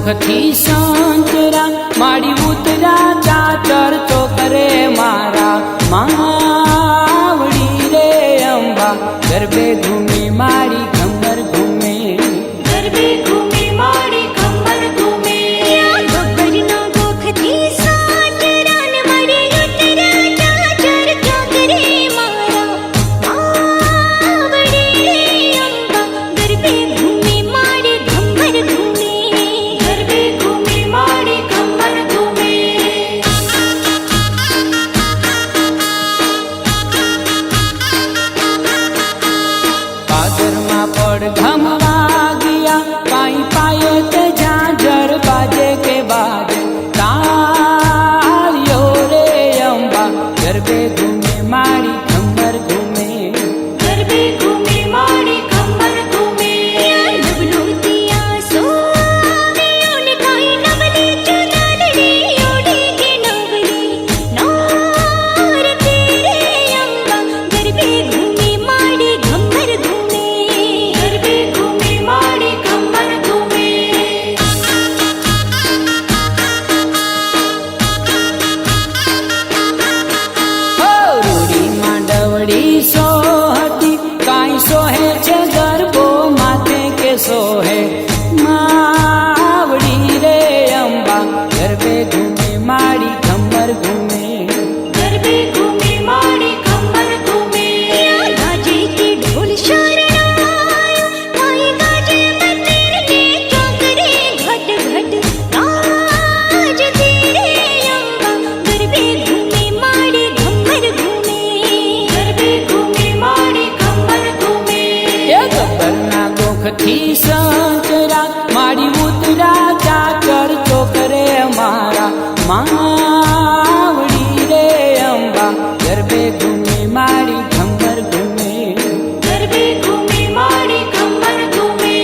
ગોખથી સંતરા માડી ઉતરા ચાચર ચોકરે મારા માવડી રે અંબા ગરબે ઘૂમી મારી ઘમર ઘૂમે ગરબે ઘૂમી મારી ઘમર ઘૂમે ગબ્બરનો ગોખથી સંતરા ને માડી ઉતરા ચાચર ચોકરે મારા માવડી રે અંબા ગરબે ઘૂમી મારી ઘમર ઘૂમે ગરબે ઘૂમી મારી ઘમર ઘૂમે પાદરમાં પડઘમ વાગ્યા કાંઈ પાયે તે ઝાંઝર બાજે કે બાજે તાળીઓ રે અંબા ગરબે ઘૂમે મારી ઘમર ઘૂમે ગરબે ઘૂમી મારી ઘમર ઘૂમે નવલુતિયા સોને કાઈ નવલી ચુનરી ઓઢી કે નવલી નાર તેરે અંબા ગરબે ઘૂમી મારી ઘમર ઘૂમે ગરબે ઘૂમી મારી ઘમર ઘૂમે હો રૂડી માંડવડી સોહતી કાંઈ સોહે છે ગરબો માથે કે સોહે માવડી રે અંબા ગરબે ઘૂમે મારી ઘમર ઘૂમે ગરબે ઘૂમી મારી ઘમર ઘૂમે ગાજે કે ઢોલ શરણાયો કાઈ ગાજે મંદિર ને ચોકરે ઘટ ઘટ ગાજ તેરે અંબા ગરબે ઘૂમી મારી ઘમર ઘૂમે ગરબે ઘૂમી મારી ઘમર ઘૂમે એ ગબ્બરના ગોખથી સંતરા મારી ઉતરા ચાચર ચોકરે મારા માવડી રે અંબા ગરબે ઘૂમે મારી ઘમર ઘૂમે ગરબે ઘૂમી મારી ઘમર ઘૂમે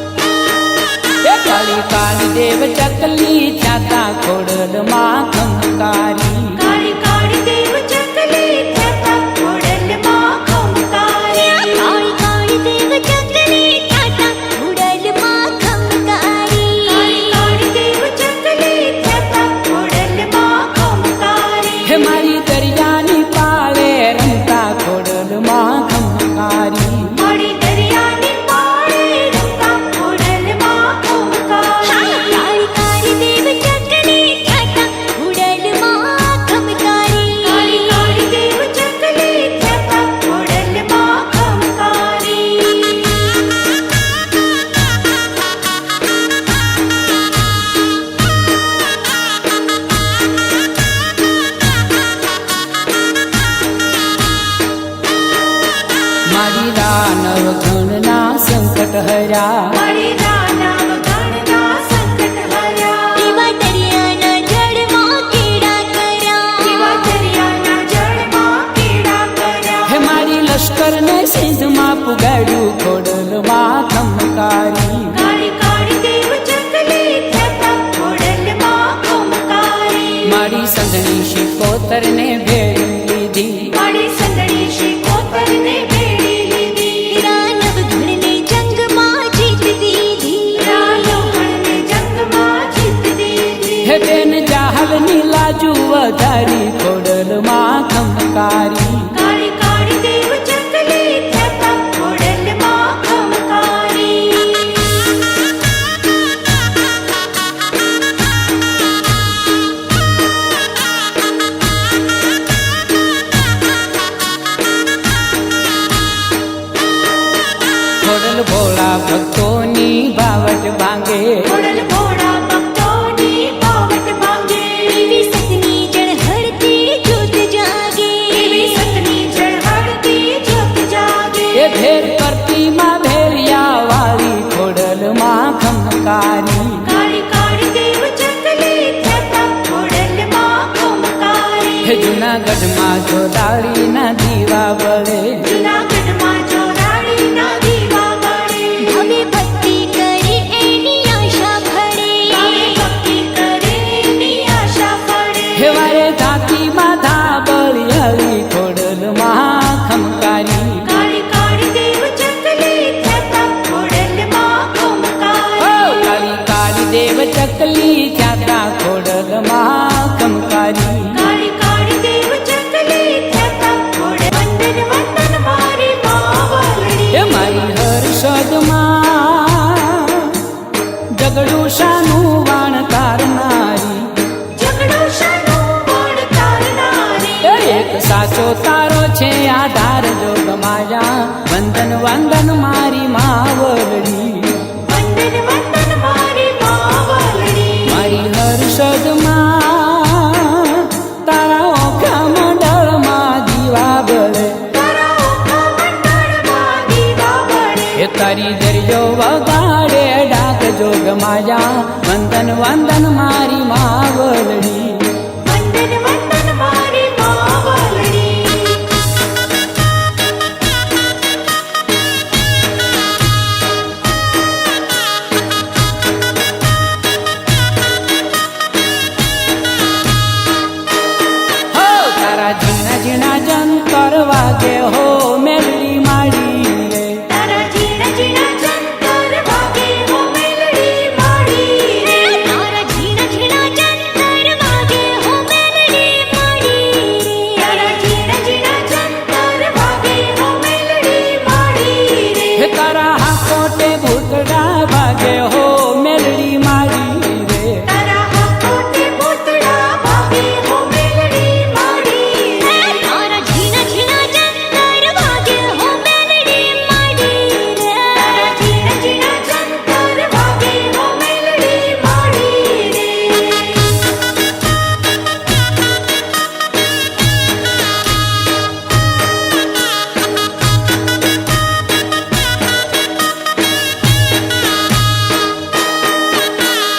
એ કાળી કાળી દેવ ચકલી ચાતા ખોડલમાં ખંકારી કાળી કાળી દેવ ચકલી થતા ખોડલમાં ખંકારી કાળી કાળી દેવ ચકલી થતા ખોડલમાં ખંકારી કાળી કાળી દેવ ચકલી થતા ખોડલમાં ખંકારી હે મારી દરિયાની પાળે રમતા ખોડલમાં ખંકારી મારી દરિયાની પાળે રમતા ખોડલમાં ખંકારી કાળી કાળી દેવ ચકલી થતા ખોડલમાં ખંકારી કાળી કાળી દેવ ચકલી થતા ખોડલમાં ખંકારી મારી દાનવ ઘણના સંકટ હર્યા મારી દાનવ ગણના સંકટ હર્યા એવા દરિયાના જળમાં કેડા કર્યા એવા દરિયાના જળમાં કેડા કર્યા હે મારી લશ્કરને સિંધમાં પુગાડ્યું ખોડલમાં ખંકારી કાળી કાળી દેવ ચકલી થતા ખોડલમાં ખંકારી મારી સંધણી શિકોતરને ભેળી લીધી મારી સંદડી શિકોતરને ભેળી લીધી દાનવ ગણને જંગમાં જીત દીધી દાનવ ગણને જંગમાં જીત દીધી હે બેન જાહલની લાજુ વધારી ખોડલમાં ખંકારી કાળી કાળી દેવ ચકલી થતા ખોડલમાં ખંકારી ખોડલ ભોળા ભક્તોની બાવટ ભાંગે ખોડલ ભોળા ભક્તોની બાવટ ભાંગે એવી સતની જળહળતી જ્યોત જાગે એવી સતની જળહળતી જ્યોત જાગે એ ભેર કરતી માં ભેળિયા વાળી ખોડલમાં ખંકારી કાળી કાળી દેવ ચકલી થતા ખોડલમાં ખંકારી હે જુનાગઢમાં જોડાળીના દીવા બળે જૂનાગઢમાં ચોરાડીના દીવા બળે ભવે ભક્તિ કરે એની આશા ફળે ભવે ભક્તિ કરે એની આશા ફળે તારો છે આધાર જોગ માયા વંદન વંદન મારી માવલડી વંદન વંદન મારી માવલડી મારી હર્ષદમાં તારા ઓખા મંડળમાં દીવા બળે તારા ઓખા મંડળમાં દીવા બળે એ તારી દરિયો વગાડે ડાક જોગ માયા વંદન વંદન મારી માવલડી વંદન વંદન મારી માવલડી હો તારા ઝીણા ઝીણા જંતર વાગે હો મેલડી માડી રે તારા ઝીણા ઝીણા જંતર વાગે હો મેલડી માડી રે તારા ઝીણા ઝીણા જંતર વાગે હો મેલડી માડી રે તારા ઝીણા ઝીણા જંતર વાગે હો મેલડી માડી રે હે તારા હાકોટે ભૂતડા વાગે હો મેલડી માડી રે તારા હાથોથી ભૂતળા વાગે હો મેલડી માડી રે તારા ઝીણા ઝીણા જંતર વાગે હો મેલડી માડી રે તારા ઝીણા ઝીણા જંતર વાગે હો મેલડી માડી રે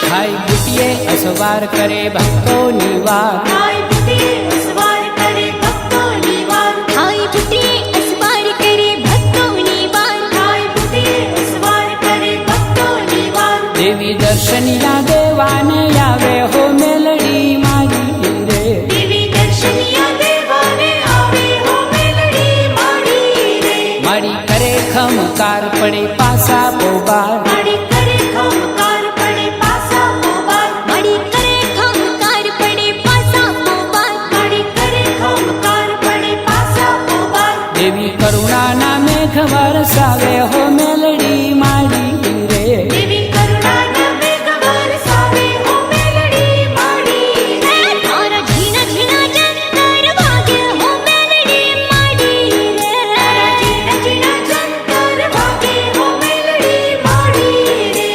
ભાઈ બુટીએ અસવાર કરે ભક્તોની વાત હાય બુટીએ અસવાર કરે ભક્તોની વાત હાય બુટીએ અસવાર કરે ભક્તોની વાત હાય બુટીએ અસવાર કરે ભક્તોની વાત દેવી દર્શનિયા દેવાને આવે હો મેલડી માડી રે દેવી દર્શનિયા દેવાને આવે હો મેલડી માડી રે મારી કરે ખમકાર પડે પાસા પોબાર માડી કરે ખમકાર પડે પાસા મોબાર માડી કરે ખમકાર પડે પાસા મોબાર માડી કરે ખમકાર પડે પાસા મોબાર દેવી કરુણાના મેઘ વરસાવે હો મેલડી માડી રે દેવી કરુણાના મેઘ વરસાવે હો મેલડી માડી રે તારા ઝીણા ઝીણા જંતર વાગે હો મેલડી માડી રે તારા ઝીણા ઝીણા જંતર વાગે હો મેલડી માડી રે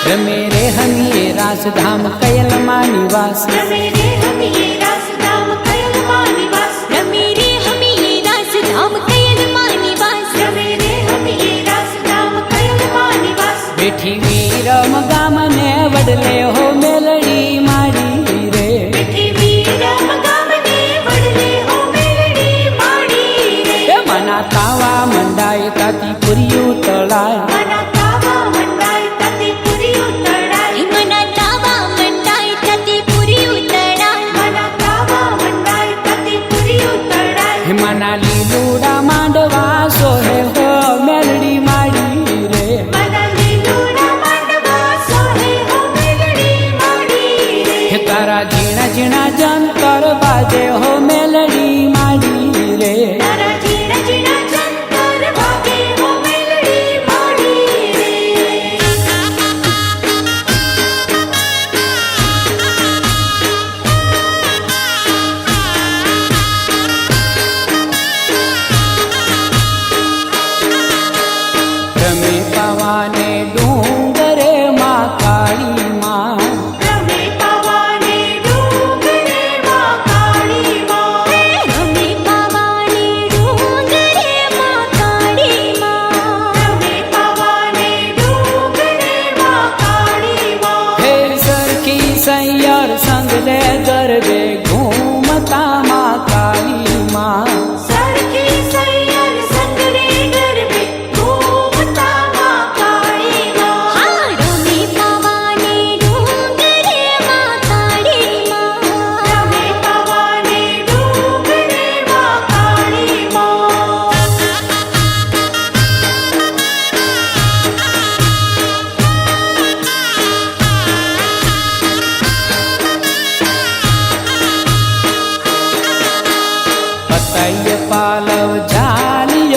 રમે રે હમીએ રાસધામ કયલમાં નિવાસ રમે રે હમીએ રાસધામ કયલમાં નિવાસ રમે રે હમીએ રાસધામ કયલમાં નિવાસ રમે રે હમીએ રાસધામ કયલમાં નિવાસ બેઠી વીરમ ગામને વડલે હો મેલડી માડી રે બેઠી વીરમ ગામને વડલે હો મેલડી માડી રે એ મના તાવા મંડાય તાતી પુરિયું તળાય મના તાવા મંડાય તતી પુરી ઉતળાય મના તાવા મંડાય તતી પુરી ઉતળાય મના તાવા મંડાય તતી પુરી ઉતળાય હે મના લીલુડા માંડવા સોહે હો મેલડી માડી રે મના લીલુડા માંડવા સોહે હો મેલડી માડી રે હે તારા ઝીણા ઝીણા જંતર બાજે હો મેલડી માડી રે તારા ઝીણા ઝીણા જંતર વાગે હો મેલડી માડી રે રમે પવાને ડુંગરે માં કાળી માં રમે પવાને ડુંગરે માં કાળી માં રમે પવાને ડુંગરે માં કાળી માં રમે પવાને ડુંગરે માં કાળી માં હે સરખી સૈયર સંગ લે ગરબે ઘૂમતા માં કાળી માં સરખી સૈયર સંગરે ગરબે ઘૂમતા માં કાળી માં રમે પવાને ડુંગરે માં કાળી માં રમે પવાને ડુંગરે માં કાળી માં પતૈય પાલવ જાલિય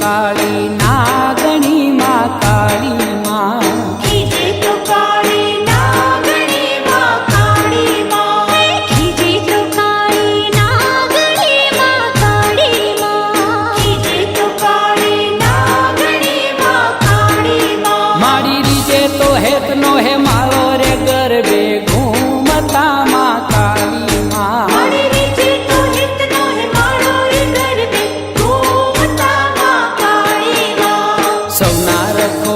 કાળી નાગણી માં કાળી માં ખીજે તો કાળી નાગણી માં કાળી માં ખીજે તો કાળી નાગણી માં કાળી માં ખીજે તો કાળી નાગણી માં કાળી માં મારી રીજે તો હેત નો હે માળો રે ગરબે ઘૂમતા માં કાળી માં મારી રીજે તો હિત નો હે માળો રે ગરબે ઘૂમતા માં કાળી માં સૌના રખો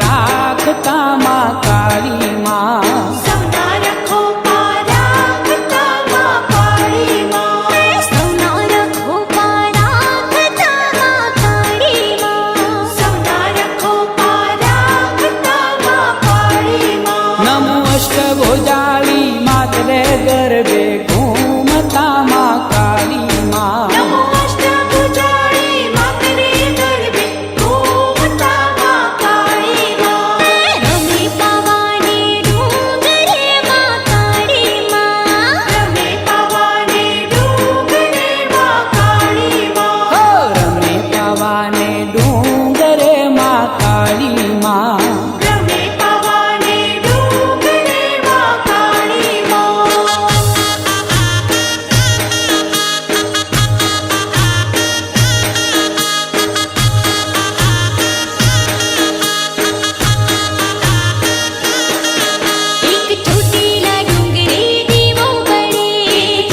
રાખતા માં કાળી માં સૌના રખો પારાખતા માં કાળી માં સૌના રખો પારાખતા માં કાળી માં સૌના રખો પારાખતા માં કાળી માં નમો અષ્ટભુજાળી માતરે ગરબે ઘૂમતા માં કાળી માં નમો અષ્ટભુજાળી માતરે ગરબે ઘૂમતા માં કાળી માં રમે પાવાને ડુંગરે માં કાળી માં રમે પાવાને ડુંગરે માં કાળી માં હો રમે પાવાને ડુંગરે માં કાળી માં રમે પાવાને ડુંગરે માં કાળી માં એક ચોટીલા ડુંગરે દીવો બળે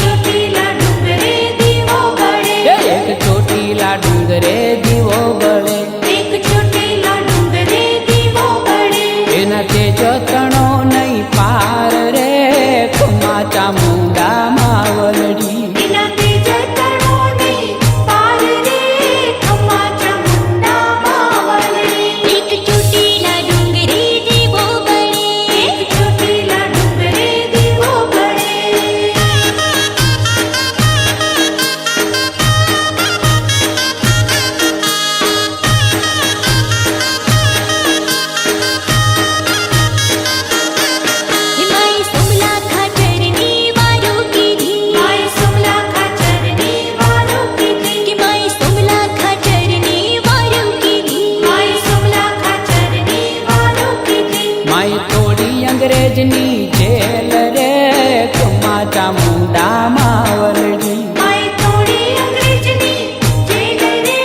ચોટીલા ડુંગરે દીવો બળે એક ચોટીલા ડુંગરે દીવો બળે એક ચોટીલા ડુંગરે દીવો બળે એના તે જતણો નહીં પાર રે ખુમા ચામુંડા માવલડી એના તેજ તણો નહીં પાર રે ખમ્મા ચામુંડા માવલડી એક ચોટીલા ડુંગરે દીવો બળે એક ચોટીલા ડુંગરે દીવો બળે માય સોમલા ખાચરની વારો કીધી માય સોમલા ખાચરની વારો કીધી કે માય સોમલા ખાચરની વારો કીધી માય સોમલા ખાચરની વારો કીધી માય તોડી અંગ્રેજની જેલ રે ખુમા ચામુંડા માવલડી માય થોડી અંગ્રેજની જેલ રે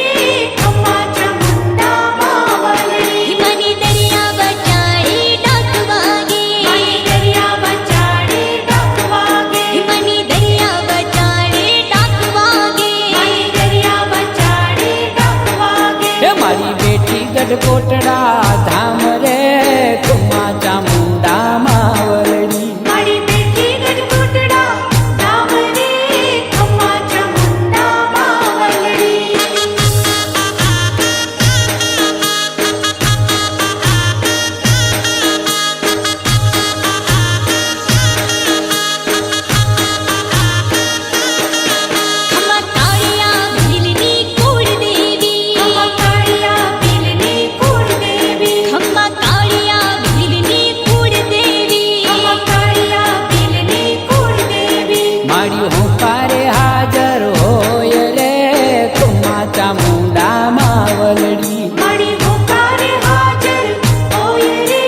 ખમ્મા ચામુંડા માવલડી મની દરિયા બચાડે ડાક વાગે મની દરિયા બચાડે ડાક વાગે મની દરિયા બચાડે ડાક વાગે મની દરિયા બચાડે ડાક વાગે હે મારી બેટી ગઢકોટડા ધામ રે ખુમા ચામુંડા માવલડી મારી બેટી ગઢકોટડા ધામ રે ખમ્મા ચામુંડા માવલડી ખમ્મા કાળિયા ભીલની કુળ દેવી ખમ્મા કાળિયા ભીલની કુળ દેવી ખમ્મા કાળિયા ભીલની કુળ દેવી ખમ્મા કાળિયા ભીલની કુળ દેવી મારી હું પારે હાજર હોય રે ખુમા ચામુંડા માવલડી મારી હોકારે હાજર હોય રે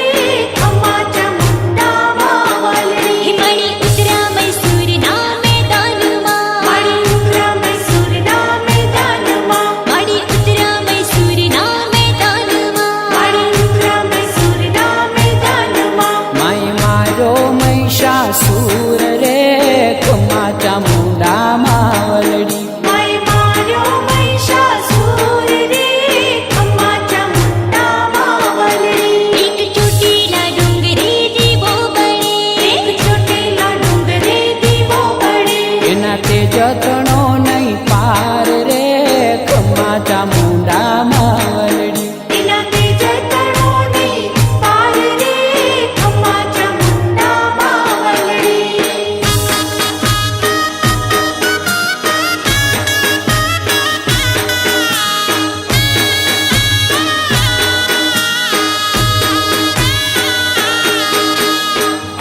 ખમ્મા ચામુંડા માવલડી મારી ઉતરા મૈસૂરના મેદાનમાં મારી ઉતરા મૈસૂરના મેદાનમાં મારી ઉતરા મૈસૂરના મેદાનમાં મારી ઉતરા મૈસૂરના મેદાનમાં માય મારો મહિષાસુર રે ખુમા ચામુંડા માવલડી માય માર્યો મહિષાસુર રે ખમ્મા ચામુંડા માવલડી એક ચોટીલા ડુંગરે દીવો બળે એક ચોટીલા ડુંગરે દીવો બળે એના તે જતણો નહીં પાર રે ખુમા ચામુંડા માવલડી એના તેજ તણો નહીં પાર રે ખમ્મા ચામુંડા માવલડી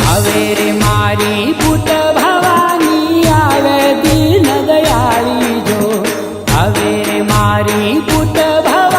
આવે રે મારી પુત ભવાની આવે દીન દયાળી જો આવે રે મારી પુત ભવાની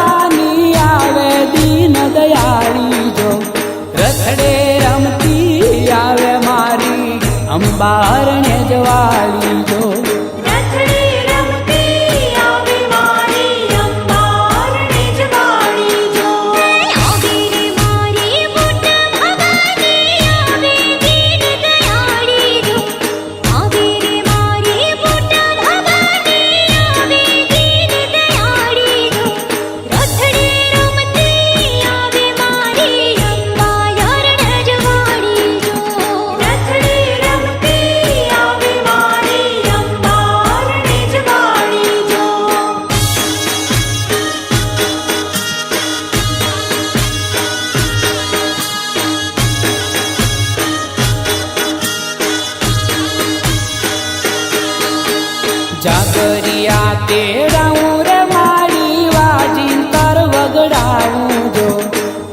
તેડાવું રે મારી વાજીન તર વગડાવું જો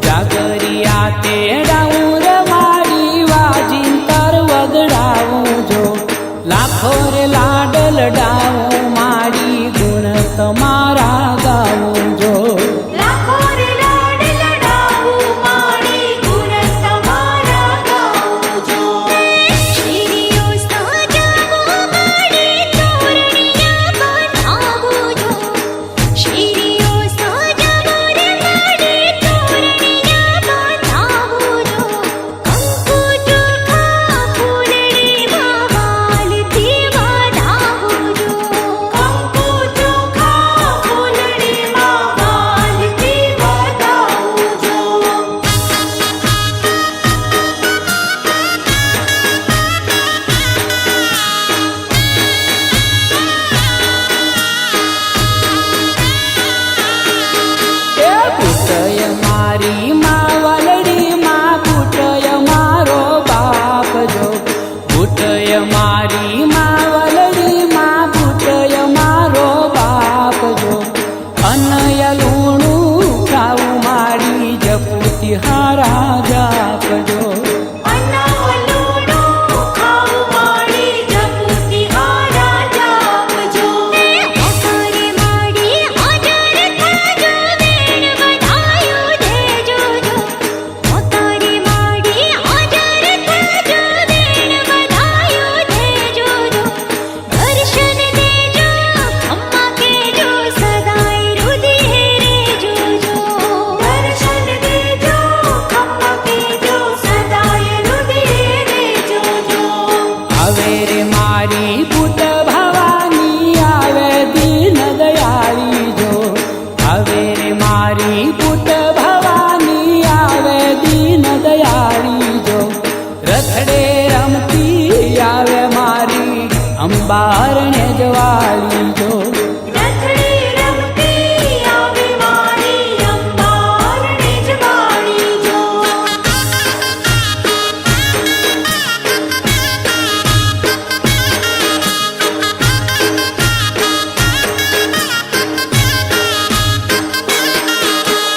જાગરિયા તેડાવું રે મારી વાજીન તર વગડાવું જો લાખો રે લાડ લડાવું મારી ગુણ તમારા ગાવું જો લાખો રે લાડ લડાવું મારી ગુણ તમારા ગાઉં જો શીરીઓ સજાવો મારી તોરણિયા બંધાવું જો શીરીઓ સજાવો રે મારી તોરણિયા બંધાવું જો કંકુ ચોખા ફૂલડીમાં વાલથી વધાવું જો કંકુ ચોખા ફૂલડીમાં વાલથી વધાવું જો એ પુટય મારી માં વલડી માં પુટય મારો બાપ જો પુટય મારી માં વલડી માં પુટય મારો બાપ જો અનય લૂણું ખાવું મારી જપુતી હારા જાપજો અન્નવલુડો ખાવું મારી જપુતી હારા જાપજો ઓકારે માડી હાજર થાજો વેણ વધાયો દેજો જો ઓકારે માડી હાજર થાજો વેણ વધાયો દેજો જો દર્શન દેજો અમ્મા કેજો સદાય રુધિરે રેજો જો દર્શન દેજો અમ્મા કેજો સદાય રુધિરે રેજો જો આવે રે મારી પુટ ભવાની આવે દીન દયાળી જો આવે રે મારી પુટ ભવાની આવે દીન દયાળી જો રથડે રમતી આવે મારી અંબારણે જવાળી જો રથડી રમતી આવે મારી અંબારણે જવાળી જો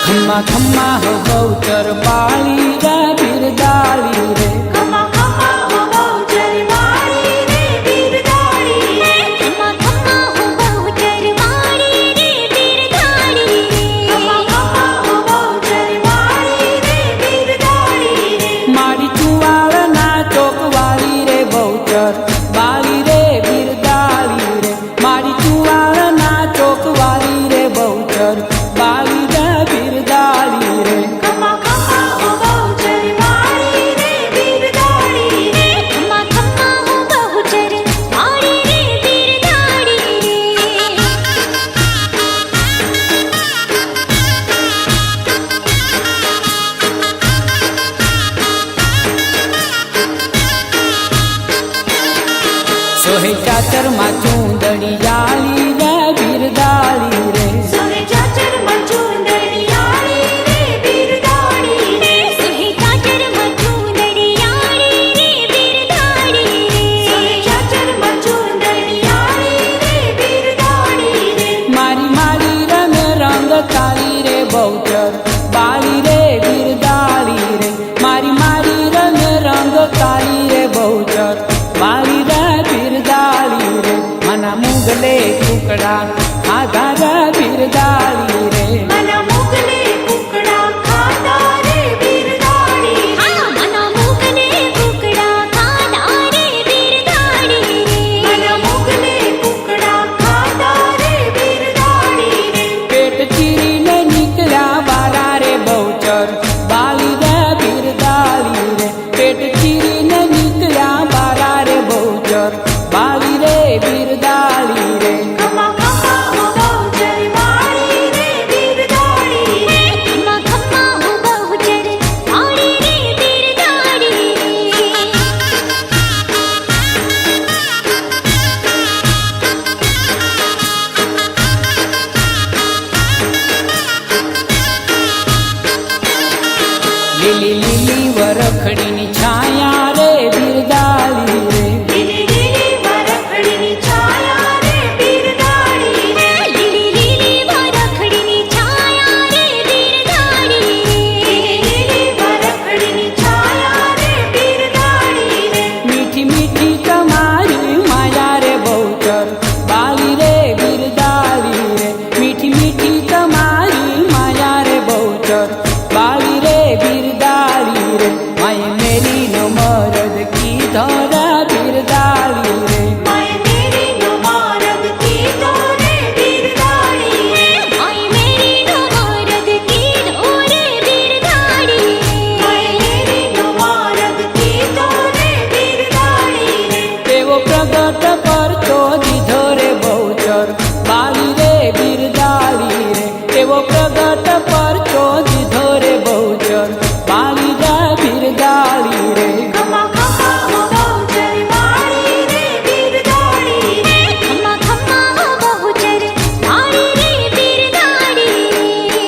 ખમ્મા ખમ્મા હો બહુચર પાળી રે બિરદાળી રે ખમા ખમા હો બહુચર વાળી રે બિરદાળી રે ખમા ખમા હો બહુચર વાળી રે બિરદાળી રે ખમા ખમા હો બહુચર વાળી રે બિરદાળી રે મારી ચુવાળના ચોકવાળી રે બહુચર બાળી રે બિરદાળી રે મારી ચુવાળના ચોકવાળી રે બહુચર બાળી રે બિરદાળી રે ખમા ખમા હો બહુચર વાળી રે બિરદાળી રે ખમા ખમા હો બહુચર વાળી રે બિરદાળી રે સોહે ચાચરમાં ચૂંદડી જાળી રે બિરદાળી રે સોહે ચાચર મચુંદડિયાળી રે બિરદાળી રે સોહે ચાચર મચુંદડિયાળી રે બિરદાળી રે સોહે ચાચર મચુંદડિયાળી રે બિરદાળી રે મારી મારી રમે રંગ કાળી રે બહુચર બાળી રે બિરદાળી રે મારી મારી રમે રંગ કાળી રે બહુચર બાળી રે બિરદાળી રે મના મુગલે કુકડા ખાધા રે બિરદાળી રે મના મુગલે કુકડા ખાધા રે બિરદાળી હા મના મુગલે કુકડા ખાધા રે બિરદાળી રે મના મુગલે કુકડા ખાધા રે બિરદાળી રે પેટ ચીરીને નીકળ્યા બારા રે બહુચર બાળી રે બિરદાળી રે પેટ ચીરીને નીકળ્યા બારા રે બહુચર બાળી રે બિરદાળી રે ખમા ખમા હો બહુચર વાળી રે બિરદાળી રે ખમા ખમા હો બહુચર વાળી રે બિરદાળી રે લીલી લીલી વરખડીની છાયા રે બિરદાળી રે લીલી લીલી વરખડીની છાયા રે બિરદાળી રે વહીવટ પર ચો દીધો રે બહુચર વાળી રે બિરદાળી રે ખમ્મા ખમ્મા હો બહુચર વાળી રે બિરદાળી રે ખમ્મા ખમ્મા હો બહુચર વાળી રે બિરદાળી રે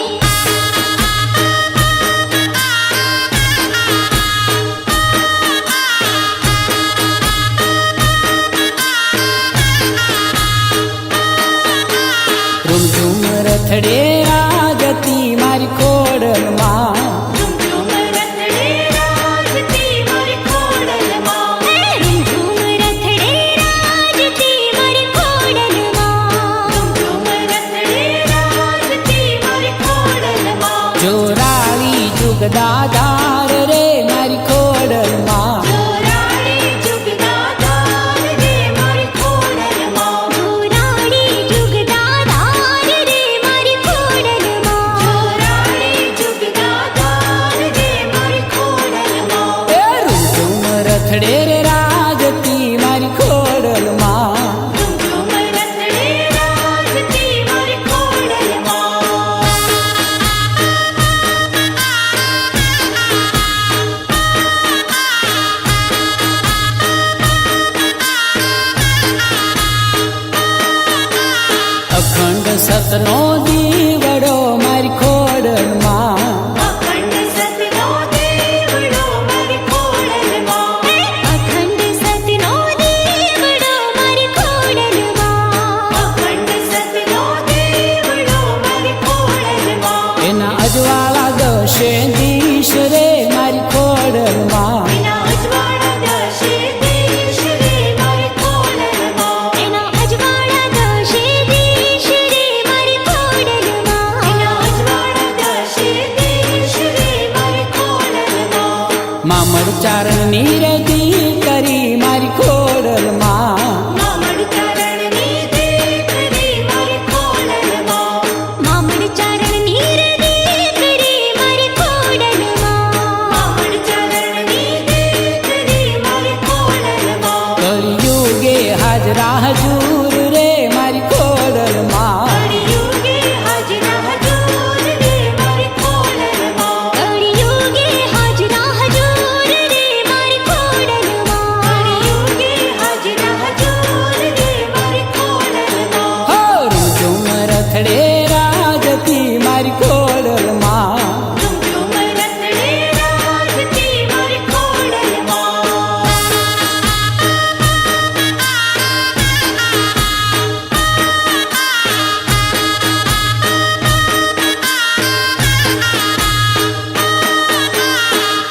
રૂમઝૂમ રથડે રાજતી મારી ખોડલમાં રૂમઝૂમ રથડે રાજતી મારી ખોડલમાં રૂમઝૂમ રથડે રાજતી મારી ખોડલમાં રૂમઝૂમ રથડે રાજતી મારી ખોડલમાં જોરાળી જુગદાધાર રે મારી ખોડલમાં જોરાળી જુગદાધાર રે મારી ખોડલમાં જોરાળી જુગદાધાર રે મારી ખોડલમાં જોરાળી જુગદાધાર રે મારી ખોડલમાં એ રૂમઝૂમ રથડે રે રાજતી મારી ખોડલમાં રૂમઝૂમ રથડે રાજતી મારી ખોડલમાં અખંડ સતનો દીવડો મારી ખોડલમાં અખંડ સતનો દીવડો મારી ખોડલમાં અખંડ સતનો દીવડો મારી ખોડલમાં અખંડ સતનો દીવડો મારી ખોડલમાં એના અજવાળા દશે દીશ રે મારી ખોડલમાં એના અજવાળા દશે દેશ રે મારી ખોડલમાં એના અજવાળા દશે દેશ રે મારી ખોડલમાં એના અજવાળા દશે દેશ રે મારી ખોડલમાં મામર ચારણની રતી કરી મારી ખોડલમાં મામડ ચારણની દેખ રે મારી ખોડલમાં મામડ ચારણની દેખ રે મારી ખોડલમાં મામડ ચારણની દેખ રે મારી ખોડલમાં કળિયુગે હાજરા હજૂર રે મારી ખોડલમાં કળિયુગે હાજરા હજૂર રે મારી ખોડલમાં કળિયુગે હાજરા હજૂર રે મારી ખોડલમાં કળિયુગે હાજરા હજૂર રે મારી ખોડલમાં હો રૂમઝૂમ રથડે રાજતી મારી ખોડલમાં રૂમઝૂમ રથડે રાજતી મારી ખોડલમાં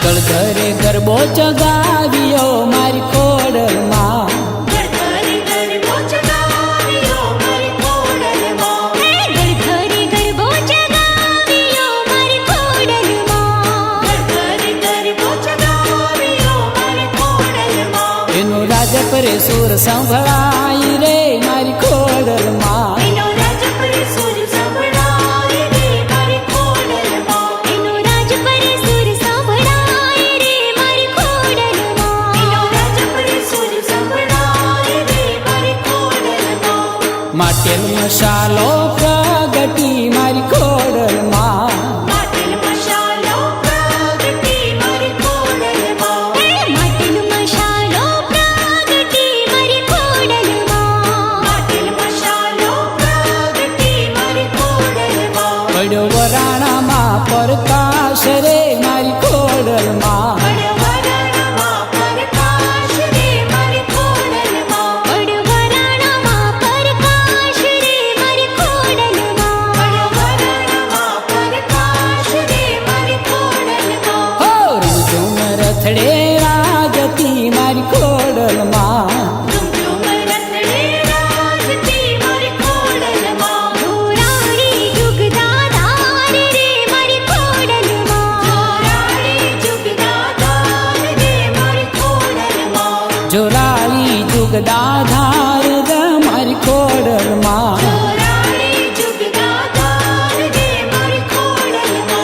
ગળધરે ગરબો ચગાવ્યો મારી ખોડલમાં ગળધરે ગરબો ચગાવ્યો મારી ખોડલમાં ગળધરે ગરબો ચગાવ્યો મારી ખોડલમાં ગળધરે ગરબો ચગાવ્યો મારી ખોડલમાં એનો રાજપરે સુર સંભળાય રે મારી ખોડલમાં એનો રાજપર સુર સંભળાય રે મારી ખોડલમાં એનો રાજપર સુર સંભળાય રે મારી ખોડલમાં એનો રાજપર સુર સંભળાય રે મારી ખોડલમાં માટેલ મસાલો પ્રગટી મારી ખોડલમાં માટેલ મસાલો પ્રગટી મારી ખોડલમાં માટેલ મસાલો પ્રગટી મારી ખોડલમાં માટેલ મસાલો પ્રગટી મારી ખોડલમાં પડ્યો વરાણામાં પ્રકાશ રે મારી ખોડલમાં પડવરાણામાં પ્રકાશ રે મારી ખોડલમાં પડવરાણામાં પ્રકાશ રે મારી ખોડલમાં પડવરાણામાં પ્રકાશ રે મારી ખોડલમાં હો રૂમઝૂમ રથડે રાજતી મારી ખોડલમાં રૂમઝૂમ રથડે રાજતી મારી ખોડલમાં જોરાળી જુગદાધાર રે મારી ખોડલમાં જોરાળી જુગદાધાર રે મારી ખોડલમાં જોરાળી જુગદાધાર રે મારી ખોડલમાં જોરાળી જુગદાધાર રે મારી ખોડલમાં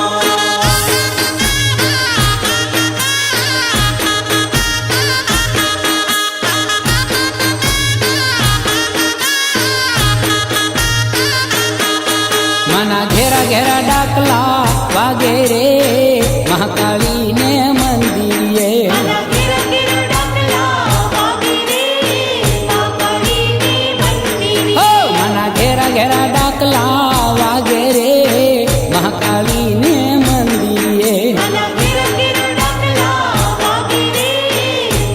ડાકલા વાગે રે મહાકાળીને મંદિરે મારા ઘેરા ઘેરા ડાકલા વાગે રે મહાકાળીને મંદિરે હો મના ઘેરા ઘેરા ડાકલા વાગે રે મહાકાળીને મંદિરે મારા ઘેરા ઘેરા ડાકલા વાગે રે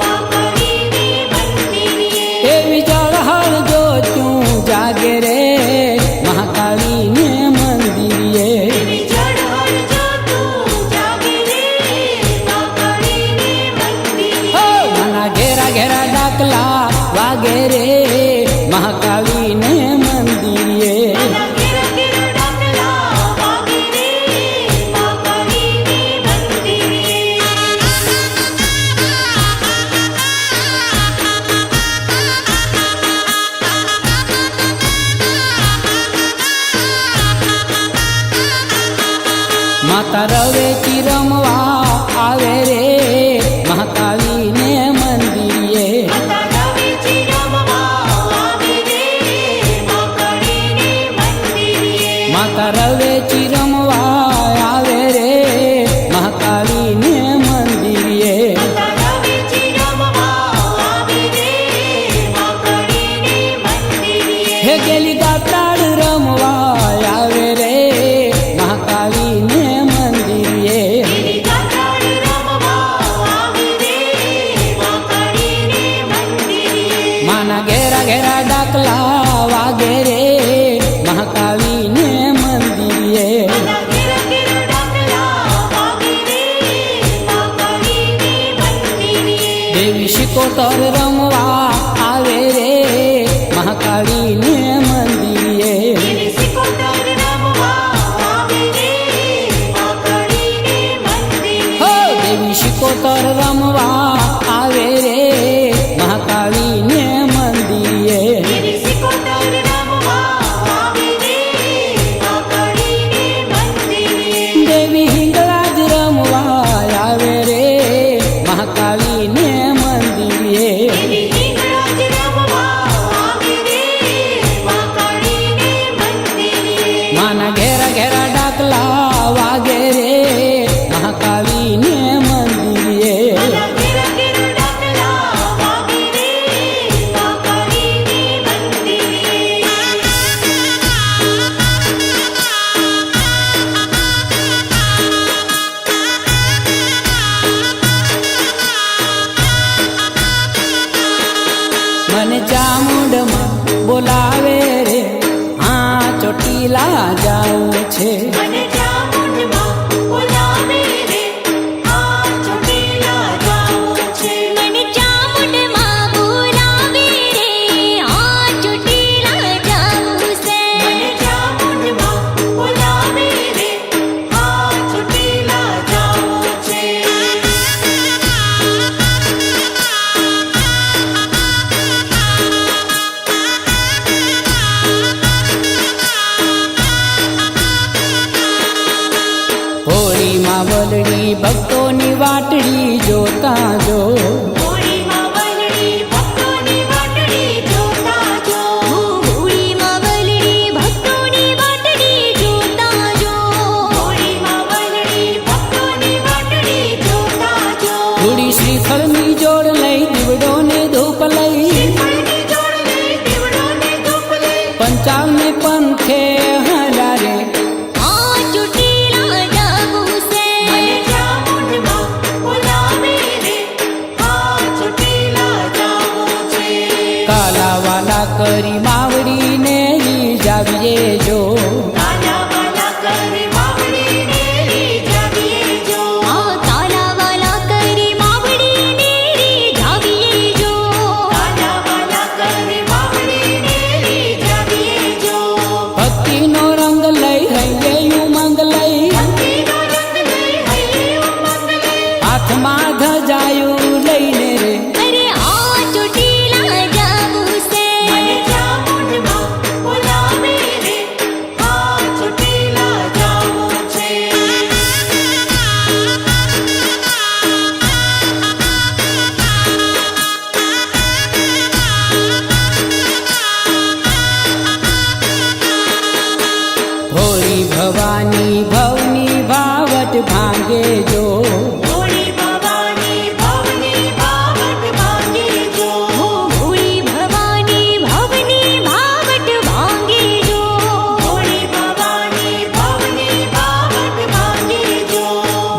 મહાકાળીને મંદિરે એવી જળહળ જો તું જાગે રે મહાકાળીને મંદિરે એવી જળહળ જો તું જાગે રે મહાકાળીને મંદિરે હો મના ઘેરા ઘેરા ડાકલા વાગે રે મહાકાળીને મંદિરે મારા ઘેરા ઘેરા ડાકલા વાગે રે મહાકાળીને મંદિરે માતા રવેચી રમવા આવે રે મહાકાળીને મંદિરે માતા રવેચી રમવા આવે રે મહાકાળીને મંદિરે માતા રવેચી રમવા આવે રે મહાકાળીને મંદિરે માતા રવેચી રમવા આવે રે મહાકાળીને મંદિરે હે ગેલી ગાતાડ રમવા આવે રે મહાકાળીને મંદિરે એની ગાતાડ રમવા આવે રે મહાકાળીને મંદિરે માના ઘેરા ઘેરા ડાકલા વાગે રે મહાકાળીને મંદિરે મારા ઘેરા ઘેરા ડાકલા વાગે રે મહાકાળીને મંદિરે દેવી શિકોતર રમવા આવે રે મહાકાળીને મંદિરે દેવી સિકોતર રમવા આવે રે મહાકાળીને મંદિરે હો દેવી શિકોતર રમવા આવે રે મહાકાળીને મંદિરે દેવી સિકોતર રમવા આવે રે મહાકાળીને મંદિરે દેવી હિંગળાજ રમવા આવે રે મહાકાળીને મંદિરે દેવી હિંગળાજ રમવા આવે રે મહાકાળીને મંદિરે માના ઘેરા ઘેરા ડાકલા વાગે રે મહાકાળીને મંદિરે મારા ઘેરા ઘેરા ડાકલા વાગે રે મહાકાળીને મંદિરે મને ચામુંડમાં બોલાવે રે હા ચોટીલા જાવું છે મને ચામુંડમાં બોલાવે રે આ ચોટીલા જાવું છે મને ચામુંડમાં બોલાવે રે આ ચોટીલા જાવું છે મને ચામુંડમાં બોલાવે રે આ ચોટીલા જાવું છે હોળીમાં વલડી ભક્તોની વાટડી જોતા જો હોળીમાં વલડી ભક્તોની વાટડી જોતા જો હોળીમાં વલડી ભક્તોની વાટડી જોતા જો હોળીમાં વલડી ભક્તોની વાટડી જોતા જો થોડી શ્રીફળની જોડ લઈ દીવડો ને ધૂપ લઈ શ્રીફળની જોડ લઈ દીવડો ને ધૂપ લઈ પંચાલને પંથે હલા રે આ ચોટીલા જાવું છે મને ચામુંડમાં બોલાવે રે આ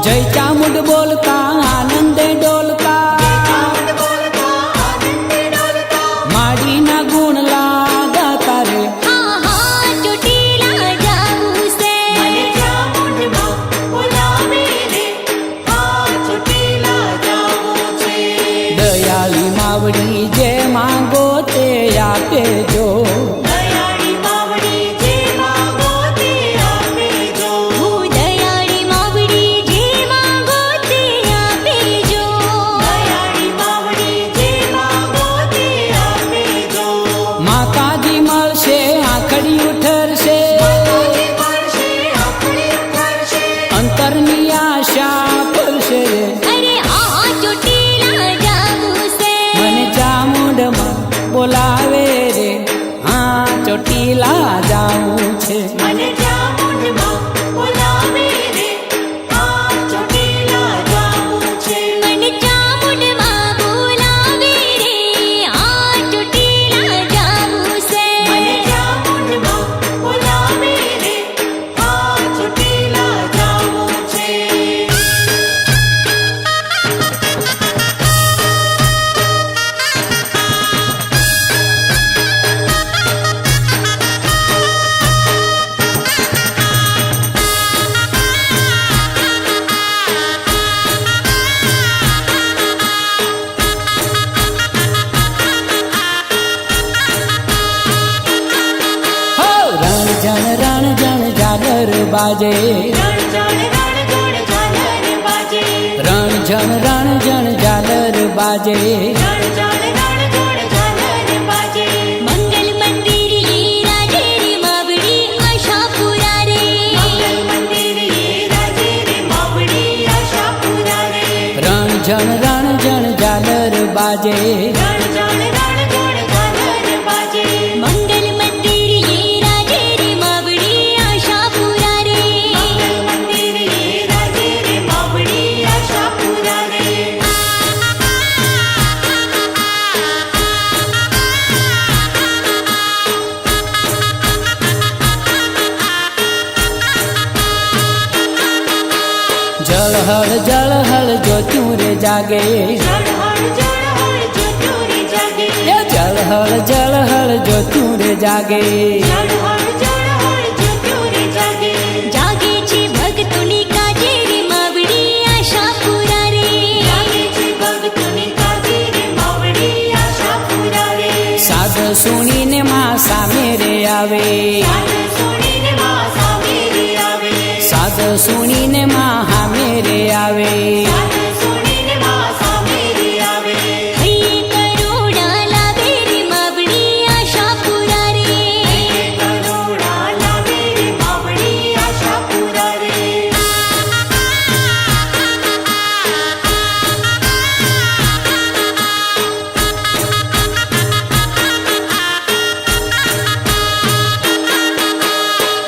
જય ચામુંડ બોલતા આનંદે ડોલતા માડીના ગુણ લાગાતા રે હા હા ચોટીલા જાવું છે મને ચામુંડમાં બોલાવે રે આ ચોટીલા જાવું છે દયાળી માવડી જે માંગો તે આપે જો દયાળી માવડી જે માંગો તે આપે જો હું દયાળી માવડી જે માંગો તે આપે જો દયાળી માવડી જે માંગો તે આપે જો માતાજી મળશે આખડી ઠરશે માતાજી મળશે આપણી ઉઠાડશે અંતરની આશા ફરશે રે અરે આ ચોટીલા જાવું છે મને ચામુંડમાં બોલાવે રે હા ચોટીલા જાવું છે મને ચામુંડમાં બોલાવે રે આ ચોટીલા જાવું છે મને ચામુંડમાં બોલાવે રે આ ચોટીલા જાવું છે મને ચામુંડમાં બોલાવે રે આ ચોટીલા જાવું છે હો રણ જણ ઝાલર બાજે રણ ઝાલર બાજે રણ જણ ઝાલર બાજે રણ ઝાલર બાજે મંગલ મંદિર રાજે રે માવડી આશાપુરા રે મંગલ મંદિર રાજે રે માવડી આશાપુરા રે રણ જણ ઝાલર બાજે રણ ઝાલર બાજે મંગલ મંદિર રાજે રે માવડી આશાપુરા રે મંગલ મંદિર રાજે રે માવડી આશાપુરા રે જળહળ જોતું રે જાગે જળહળ જોતું રે જાગે એ જળહળ જોતું રે જાગે જળહળ જોતું રે જાગે જાગે છે ભક્તોની કાજે રે માવડી આશાપુરા રે જાગે છે ભક્તોની કાજે રે માવડી આશાપુરા રે સાદ સુણીને માં સામે રે આવે સાદ સુણીને માં સામે રે આવે સાદ સુણીને માં સામે રે આવે સાદ સુણીને માં સામે રે આવે હૈ કરોડા લાવે રે માવડી આશાપુરા રે કરોડા લાવે રે માવડી આશાપુરા રે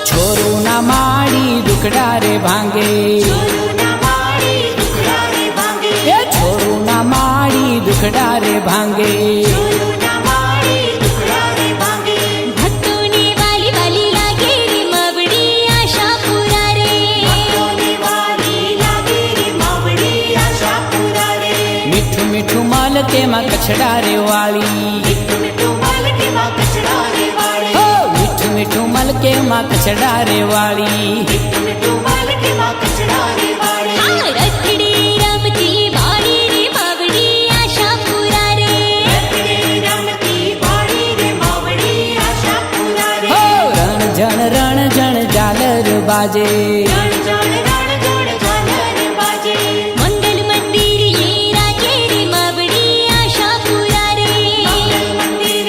છોરું ના માડી દુખડા રે ભાંગે ચોરુના માળી દુખડા રે ભાંગે એ છોરું ના માડી દુખડા રે ભાંગે ચોરુના માળી દુખડા રે ભાંગે ભક્તોની વાલી વાલી લાગે રે માવડી આશાપુરા રે ભક્તોની વાલી લાગે રે માવડી આશાપુરા રે મીઠું મીઠું મલ તેમાં કચડા રે વાળી મીઠું મીઠું માલતીમાં કચડા રે વાળે હો મીઠું મીઠું મલ કેમાં કચડા રે વાળી મીઠું મીઠું માલતીમાં કચડા રે વાળે આ રખડી રમતી વાળી રે માવડી આશાપુરા રે રખડે રમતી વાળી રે માવડી આશાપુરા રે હો રણ જણ ઝાલર બાજે રણ ઝાલર બાજે મંગલ મંદિર રાજે રે માવડી આશાપુરા રે મંગલ મંદિર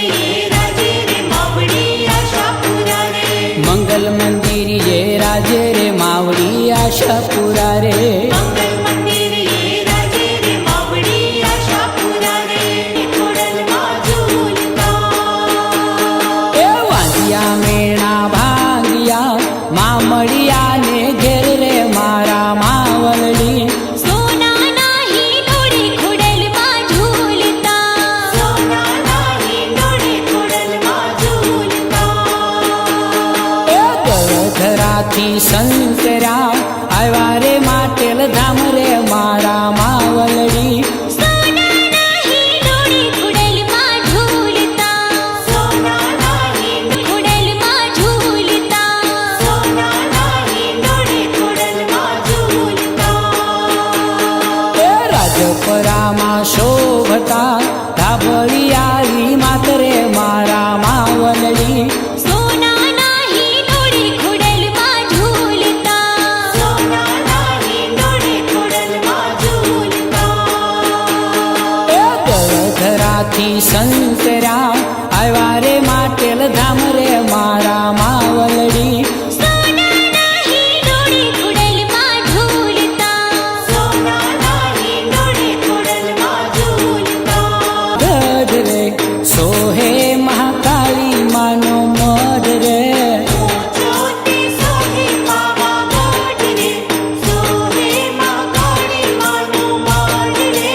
રાજે રે માવડી આશાપુરા રે મંગલ મંદિર જે રાજે રે માવડી આશાપુરા રે મંગલ મંદિર રાજે રે માવડી આશાપુરા રે ખોડલમાં ઝૂલતા એ વાંધિયા મેણા ભાંગ્યા મામડિયા ને ઘેર રે મારા માવલડી સોનાના હિંડોળે ખોડલમાં ઝૂલતા સોનાના હિંડોળે ખોડલમાં ઝૂલતા એ ગળધરાથી સંકર્યા આવ્યા રે માટેલ ધામ રે મારા માવલડી સોનાના હિંડોળે ખુડલમાં ઝૂલતા સોનાના હિંડોળે ખુડલમાં ઝૂલતા સોનાના હિંડોળે ખોડલમાં ઝૂલતા એ રાજપરામાં શોભતા ધાબળિયાળી માતરે મારા માવલડી સોનાના હિંડોળે ખુડલમાં ઝૂલતા સોનાના હિંડોળે ખોડલમાં ઝૂલતા એ ગળધરાથી સંતરા આવ્યા રે માટેલ ધામ રે મારા માવલડી સોનાના હિંડોળે ખુડલમાં ઝૂલતા સોનાના હિંડોળે ખોડલમાં ઝૂલતા ગઢ રે સોહે મહાકાળી માનો મઢ રે જ્યોતિ સોહે પાવા ગઢ રે સોહે માં કાળી માનું માડ રે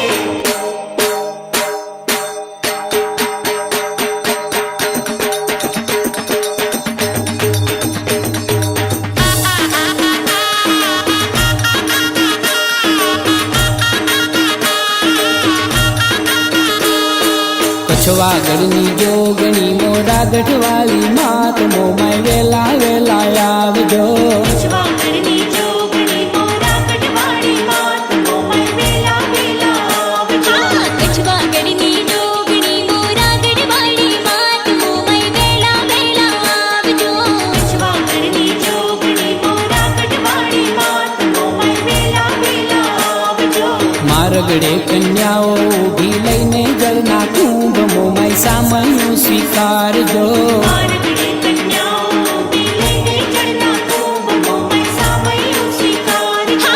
કચ્છવાગઢની જોગણી મોરા ગઢવાળી માત મોમાય વેલા વેલા આવજો કચ્છવાગઢની જોગણી મોરા ગઢવાળી માત મોમાય વેલા વેલા આવજો કચ્છવાગઢની જોગણી મોરા ગઢવાળી માત મોમાય વેલા વેલા આવજો કચ્છવાગઢની જોગણી મોરા ગઢવાળી માત મોમાય વેલા વેલા આવજો મારગડે કન્યાઓ ઊભી લઈને જળના કુંભ મોમાય સામનું સ્વીકારજો મારગડે કન્યાઓ ઊભી લઈને જળના કુંભ મોમાય સામયું સ્વીકારજો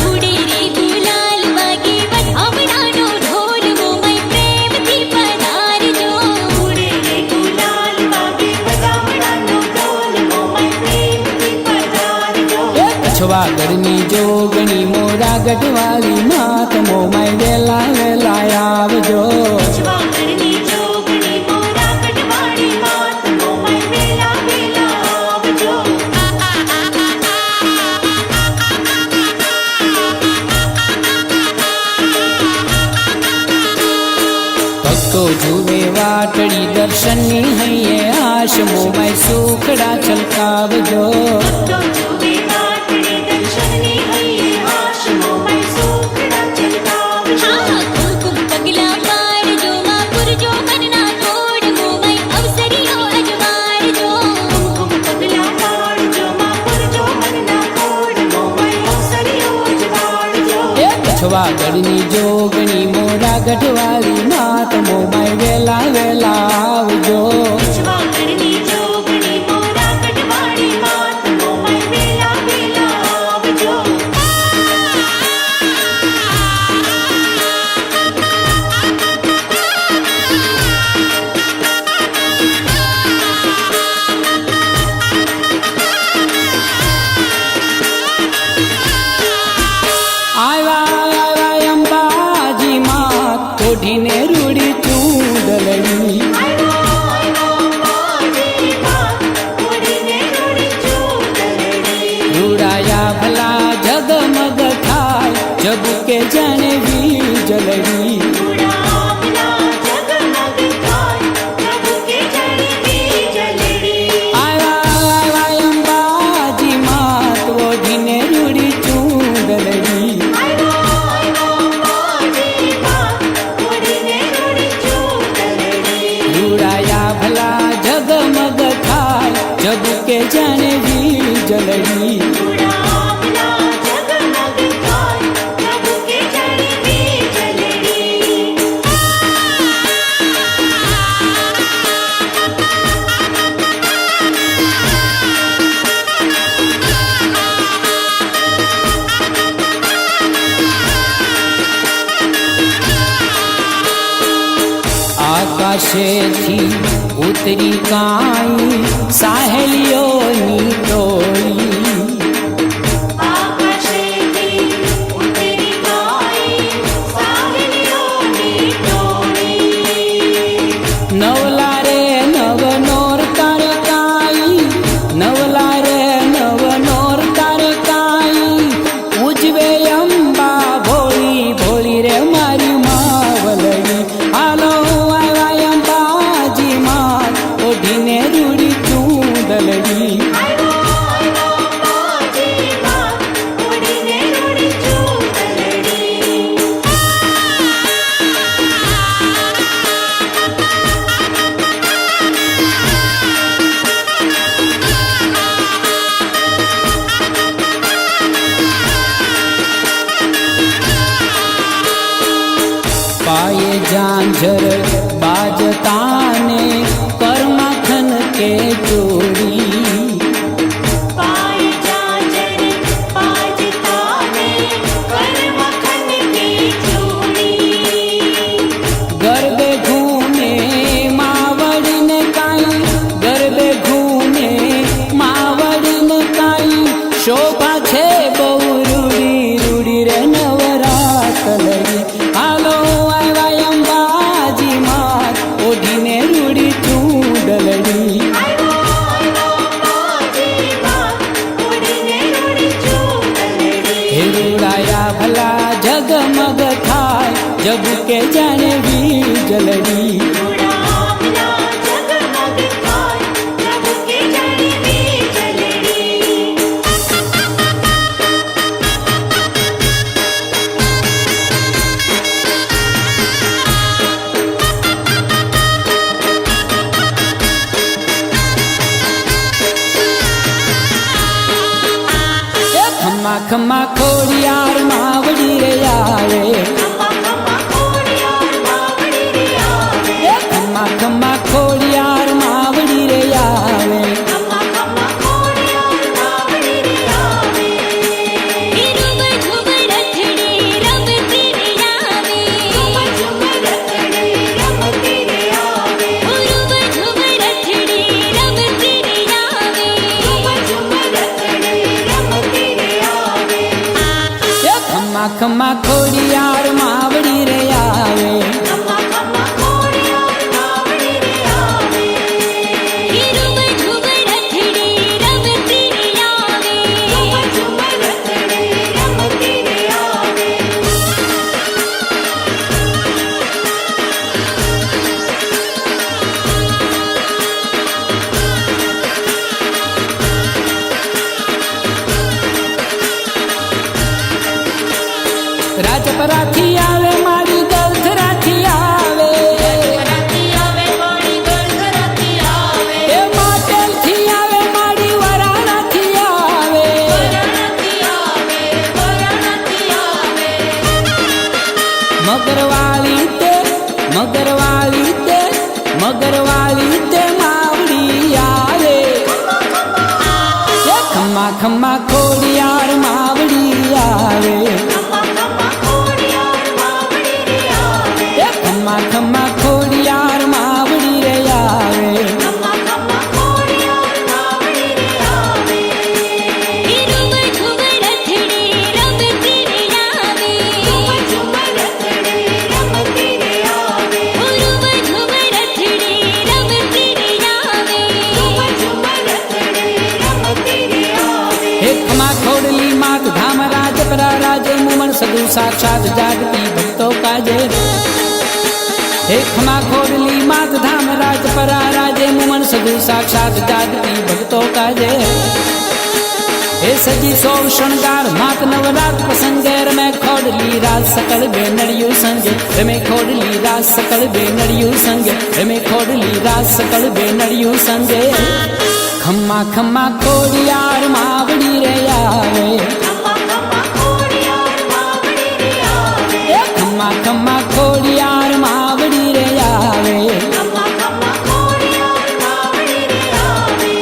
ઉડે રે ગુલાલ વાગે વધામણાનો ઢોલ મોમાય પ્રેમથી પધારજો ઉડે રે ગુલાલ વાગે વધામણાનો ઢોલ મોમાય પ્રેમથી પધારજો એ કચ્છવાગઢની જોગણી મોરા ગઢવાળી માત મોમાય વેલા વેલા આવજો કચ્છવાગઢની જોગણી મોરા ગઢવાળી માત મોમાય વેલા વેલા આવજો ભક્તો જુએ વાટડી દર્શનની હૈયે આશ મોમાય સુખડા છલકાવજો તો જુએ વાટડી દર્શનની હૈયે આશ મોમાય સુખડા ચલકાવજો કુમકુમ પગલા પાડજો માં પુરજો મનના કોડ મોમાય અવસરીઓ અજવાળજો કુમકુમ પગલા પાડજો માં પુરજો મનના કોડ મોમાય અવસરીઓ અજવાળજો એ કચ્છવાગઢની જોગણી મોરા ગઢવાળી માત મોમાય વેલા વેલા આવજો કચ્છવાગઢની જોગણી મોરા ગઢવાળી માત મોમાય વેલા વેલા આવજો આવ્યા આવ્યા અંબાજી માત ઓઢીને રૂડી ચૂંદલડી રૂડાયા ભલા જગમગ થાય જબુકે જાણે વીજળડી આવ્યા આવ્યા અંબાજી માત ઓઢીને રૂડી ચૂંદલડી રૂડાયા ભલા જગમગ થાય જબુકે જાણે વીજળડી આકાશેથી ઉતરી કાંઈ સાહેલીઓની ટોળી નવલા રે નવ નોર તારે કાઈ નવલા રે નવ નોર તારે કાઈ झांझर बाजताने कर माखन के चोरी पाय झांझर बाजताने कर मखन की चूड़ी गरबे घूमे मावड़ी ने काई गरबे घूमे मावड़ी ने काई शोभा छे बहु रूड़ी रूड़ी रे नवरात लगी हालो आया अंबाजी मात ओढ़ीने रूड़ी चूडलड़ी आयो आयो बाजी मां उड़ने उड़ी चूड़लड़ी हे रूड़ाया भला जगमग थाय जब के जाने भी जलड़ी उड़ा अपना जगमग थाय जब के जड़ी भी जलड़ी खम्मा खम्मा खोड़ियार मावड़ी रे आवे खम्मा खम्मा खोड़ियार मावड़ी रे आवे खम्मा खम्मा खोड़ियार मावड़ी रे आवे खम्मा खम्मा खोड़ियार मावड़ी रे आवे झूम झूम रथड़ी रमती रे आवे झूम झूम रथड़ी रमती रे आवे झूम झूम रथड़ी रमती रे आवे झूम झूम रथड़ी रमती रे आवे खम्मा खम्मा खोड़ियार मावड़ी रे आवे खम्मा खम्मा खोड़ियार मावड़ी रे आवे झूम झूम रथड़ी रमती रे आवे झूम झूम रथड़ी रमती रे आवे રાજપરાથી આવે મારી ગલથરાથી આવે રતી આવે મારી ગર્ભ રતી આવે એ માટેલથી આવે મારી વરાણાથી આવે વરણતી આવે વરણતી આવે મગરવાળી તે મગરવાળી તે મગરવાળી તે માવડી આવે એ ખમ્મા ખમ્મા ખોડિયાર માવડી આવે ખમ્મા ખમ્મા ખોડિયાર માવડી રે આવે એ ખમ્મા ખમ્મા ખોડિયાર માવડી રે આવે ખમ્મા ખમ્મા ખોડિયાર માવડી રે આવે झूम झूम रथड़ी रमती रे आवे झूम झूम रथड़ी रमती रे आवे झूम झूम रथड़ी रमती रे आवे झूम झूम रथड़ी रमती रे आवे हे खमा खोडली मात धाम राजपरा राजे मुमन सदु साक्षात जागती भक्तों काजे हे खमा खोडली मात धाम राजपरा राजे मुमन सदु साक्षात जागती भक्तों काजे हे सजी सौ श्रृंगार मात नवरात प्रसंगे रमे खोडली राज सकल बेनड़ियू संगे रमे खोडली राज सकल बेनड़ियू संगे रमे खोडली राज सकल बेनड़ियू संगे खम्मा खम्मा खोडियार मावड़ी रे आवे खम्मा खम्मा खोडियार मावड़ी रे आवे ए खम्मा खम्मा खोडियार मावड़ी रे आवे खम्मा खम्मा खोडियार मावड़ी रे आवे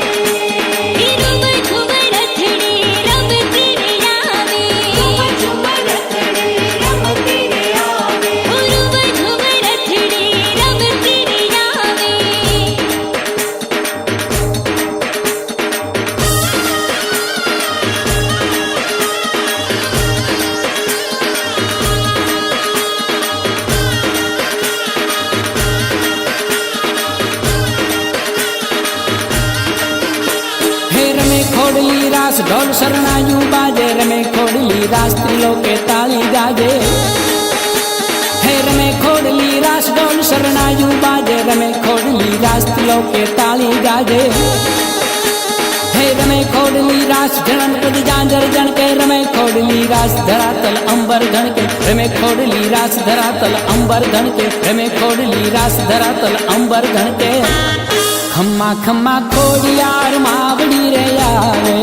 झूम झूम रथड़ी रमती रे आवे झूम झूम रथड़ी रमती रे आवे झूम झूम रथड़ी रमती रे आवे हे रमे खोडली रास ढोल शरणायु बाजे रमे खोडली रास त्रिलोके ताली गाजे हे रमे खोडली रास ढोल शरणायु बाजे रमे खोडली रास त्रिलोके ताली गाजे हे रमे खोडली रास जनन पद जांजर जन के रमे खोडली रास धरातल अंबर घन के रमे खोडली रास धरातल अंबर घन के रमे खोडली रास धरातल अंबर घन के खम्मा खम्मा खोडियार मावड़ी रे आवे